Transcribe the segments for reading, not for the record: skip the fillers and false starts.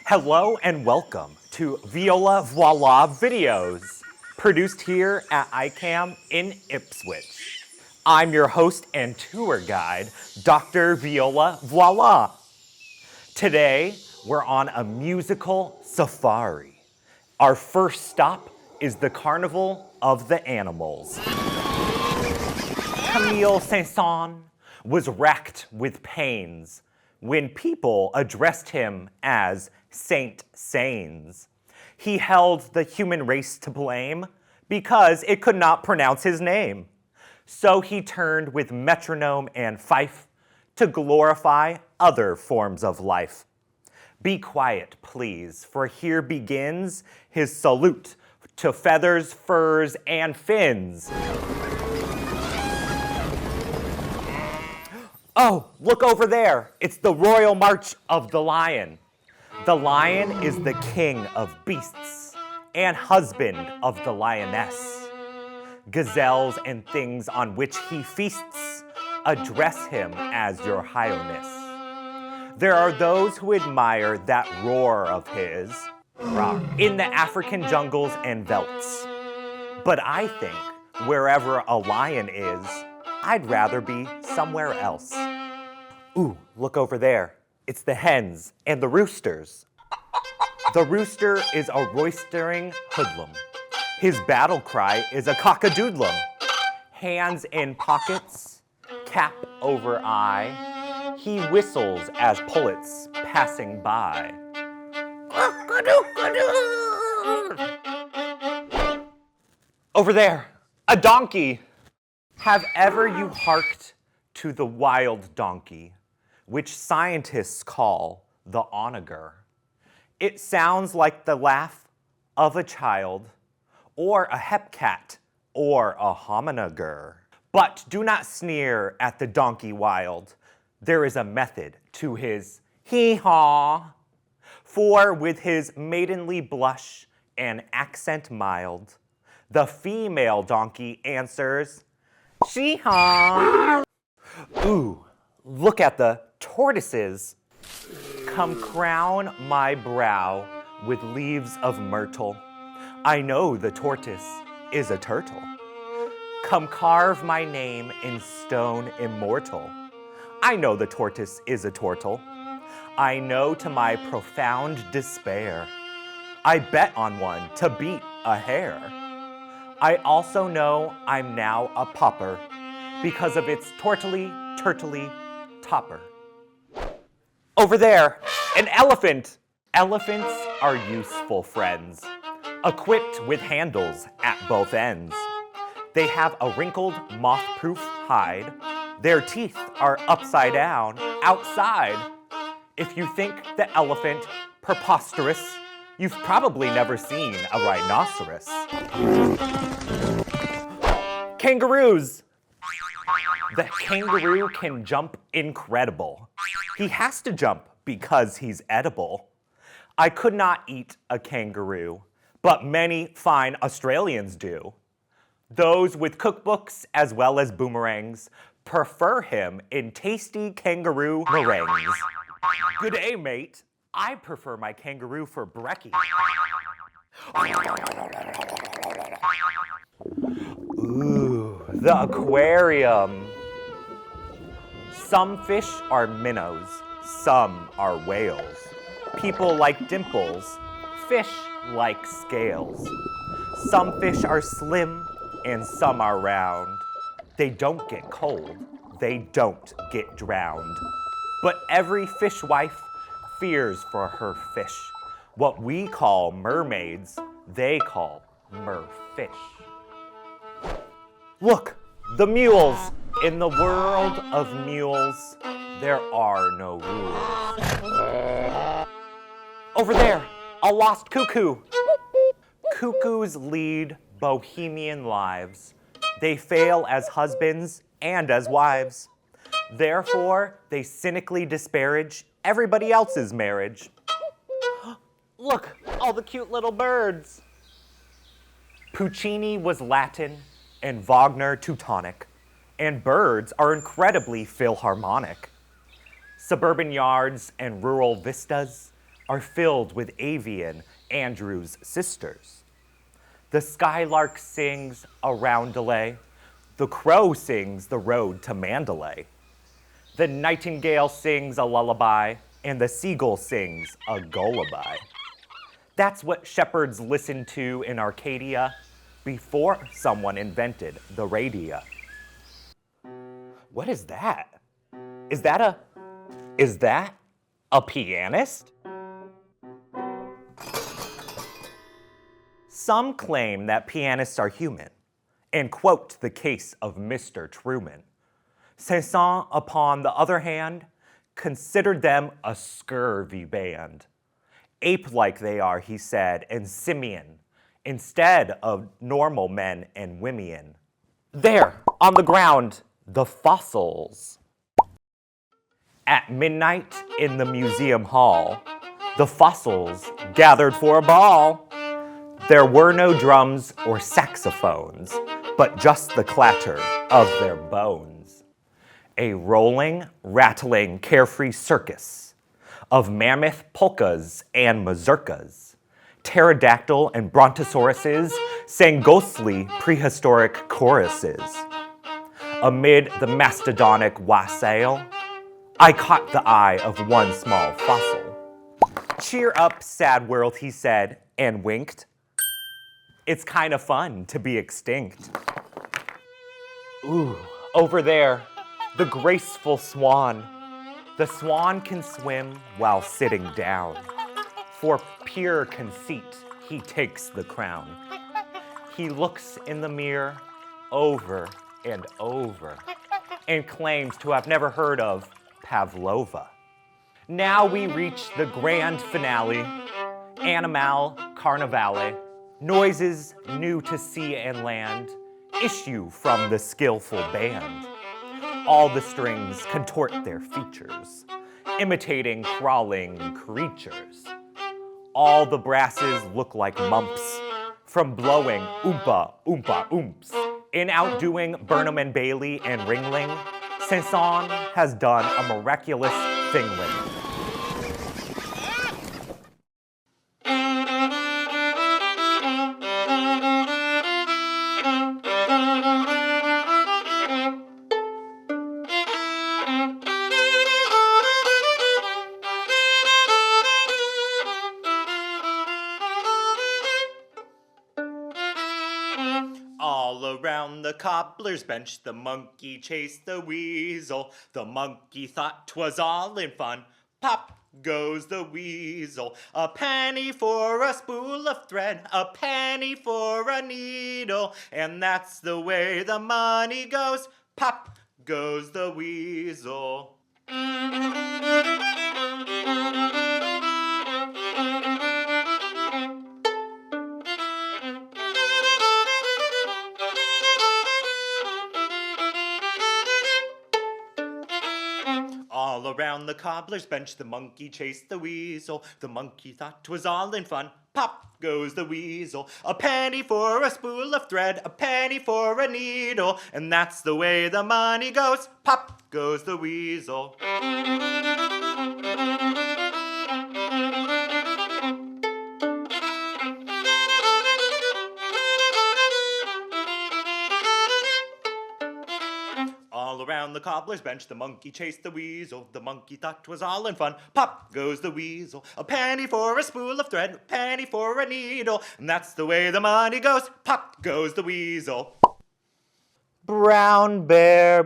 Hello and welcome to Viola Voilà videos, produced here at ICAM in Ipswich. I'm your host and tour guide, Dr. Viola Voilà. Today, we're on a musical safari. Our first stop is the Carnival of the Animals. Camille Saint-Saëns was racked with pains when people addressed him as Saint-Saëns. He held the human race to blame because it could not pronounce his name. So he turned with metronome and fife to glorify other forms of life. Be quiet, please, for here begins his salute to feathers, furs, and fins. Oh, look over there. It's the Royal March of the Lion. The lion is the king of beasts and husband of the lioness. Gazelles and things on which he feasts address him as your highness. There are those who admire that roar of his in the African jungles and velds. But I think wherever a lion is, I'd rather be somewhere else. Ooh, look over there. It's the hens and the roosters. The rooster is a roistering hoodlum. His battle cry is a cock-a-doodlum. Hands in pockets, cap over eye, he whistles as pullets passing by. Over there, a donkey. Have ever you harked to the wild donkey, which scientists call the onager? It sounds like the laugh of a child, or a hepcat, or a hominiger. But do not sneer at the donkey wild. There is a method to his hee-haw. For with his maidenly blush and accent mild, the female donkey answers, Shee-haw! Ooh, look at the tortoises. Come crown my brow with leaves of myrtle. I know the tortoise is a turtle. Come carve my name in stone immortal. I know the tortoise is a tortle. I know to my profound despair, I bet on one to beat a hare. I also know I'm now a pauper because of its turtly topper. Over there, an elephant. Elephants are useful friends, equipped with handles at both ends. They have a wrinkled, moth-proof hide. Their teeth are upside down, outside. If you think the elephant preposterous, you've probably never seen a rhinoceros. Kangaroos. The kangaroo can jump incredible. He has to jump because he's edible. I could not eat a kangaroo, but many fine Australians do. Those with cookbooks as well as boomerangs prefer him in tasty kangaroo meringues. Good day, mate. I prefer my kangaroo for brekkie. Ooh, the aquarium. Some fish are minnows, some are whales. People like dimples, fish like scales. Some fish are slim and some are round. They don't get cold, they don't get drowned. But every fishwife fears for her fish. What we call mermaids, they call merfish. Look, the mules. In the world of mules, there are no rules. Over there, a lost cuckoo. Cuckoos lead bohemian lives. They fail as husbands and as wives. Therefore, they cynically disparage everybody else's marriage. Look, all the cute little birds. Puccini was Latin and Wagner Teutonic, and birds are incredibly Philharmonic. Suburban yards and rural vistas are filled with avian Andrew's sisters. The skylark sings a roundelay, the crow sings the road to Mandalay. The nightingale sings a lullaby, and the seagull sings a lullaby. That's what shepherds listened to in Arcadia before someone invented the radio. What is that? Is that a pianist? Some claim that pianists are human and quote the case of Mr. Truman. Saint-Saëns, upon the other hand, considered them a scurvy band. Ape-like they are, he said, and simian, instead of normal men and women. There, on the ground, the fossils. At midnight in the museum hall, the fossils gathered for a ball. There were no drums or saxophones, but just the clatter of their bones. A rolling, rattling, carefree circus of mammoth polkas and mazurkas. Pterodactyl and brontosauruses sang ghostly prehistoric choruses. Amid the mastodonic wassail, I caught the eye of one small fossil. Cheer up, sad world, he said, and winked. It's kind of fun to be extinct. Ooh, over there, the graceful swan. The swan can swim while sitting down. For pure conceit, he takes the crown. He looks in the mirror over and over and claims to have never heard of Pavlova. Now we reach the grand finale, Animal Carnivale. Noises new to sea and land issue from the skillful band. All the strings contort their features, imitating crawling creatures. All the brasses look like mumps from blowing oompa oompa oomps. In outdoing Burnham and Bailey and Ringling, Saint-Saëns has done a miraculous thingling. All around the cobbler's bench, the monkey chased the weasel. The monkey thought 'twas all in fun. Pop goes the weasel. A penny for a spool of thread, a penny for a needle, and that's the way the money goes. Pop goes the weasel. All around the cobbler's bench, the monkey chased the weasel. The monkey thought 'twas all in fun. Pop goes the weasel. A penny for a spool of thread, a penny for a needle, and that's the way the money goes. Pop goes the weasel. All around the cobbler's bench, the monkey chased the weasel. The monkey thought 'twas all in fun. Pop goes the weasel. A penny for a spool of thread, a penny for a needle, and that's the way the money goes. Pop goes the weasel. Brown bear,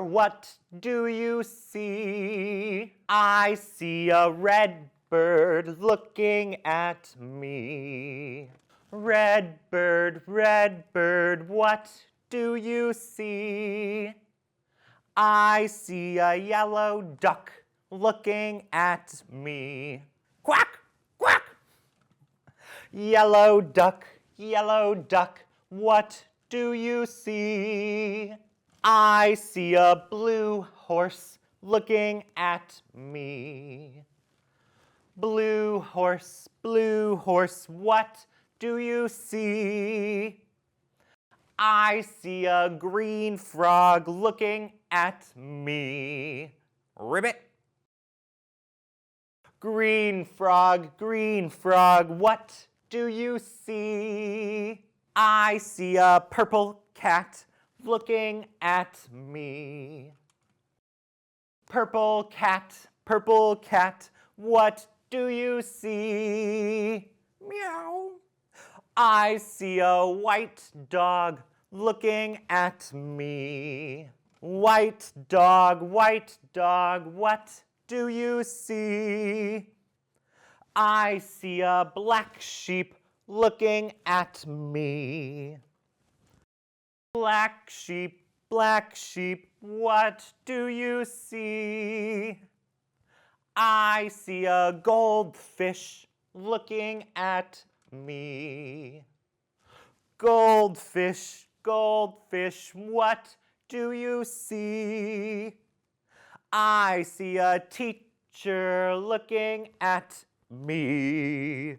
what do you see? I see a red bird looking at me. Red bird, what do you see? I see a yellow duck looking at me. Quack, quack. Yellow duck, what do you see? I see a blue horse looking at me. Blue horse, what do you see? I see a green frog looking at me. Ribbit. green frog, what do you see? I see a purple cat looking at me. Purple cat, what do you see? Meow. I see a white dog looking at me. White dog, what do you see? I see a black sheep looking at me. Black sheep, what do you see? I see a goldfish looking at me. Goldfish, what do you see? I see a teacher looking at me.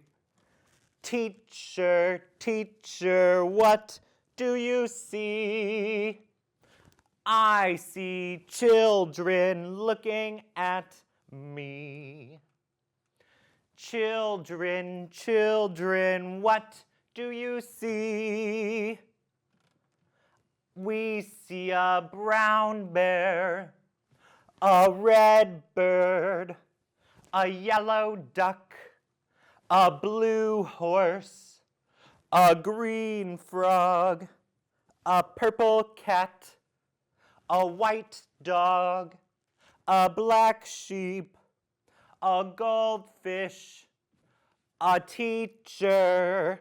Teacher, what do you see? I see children looking at me. Children, what do you see? We see a brown bear, a red bird, a yellow duck, a blue horse, a green frog, a purple cat, a white dog, a black sheep, a goldfish, a teacher.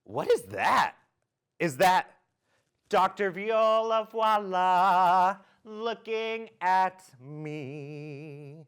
What is that? Is that Dr. Viola Voilà looking at me?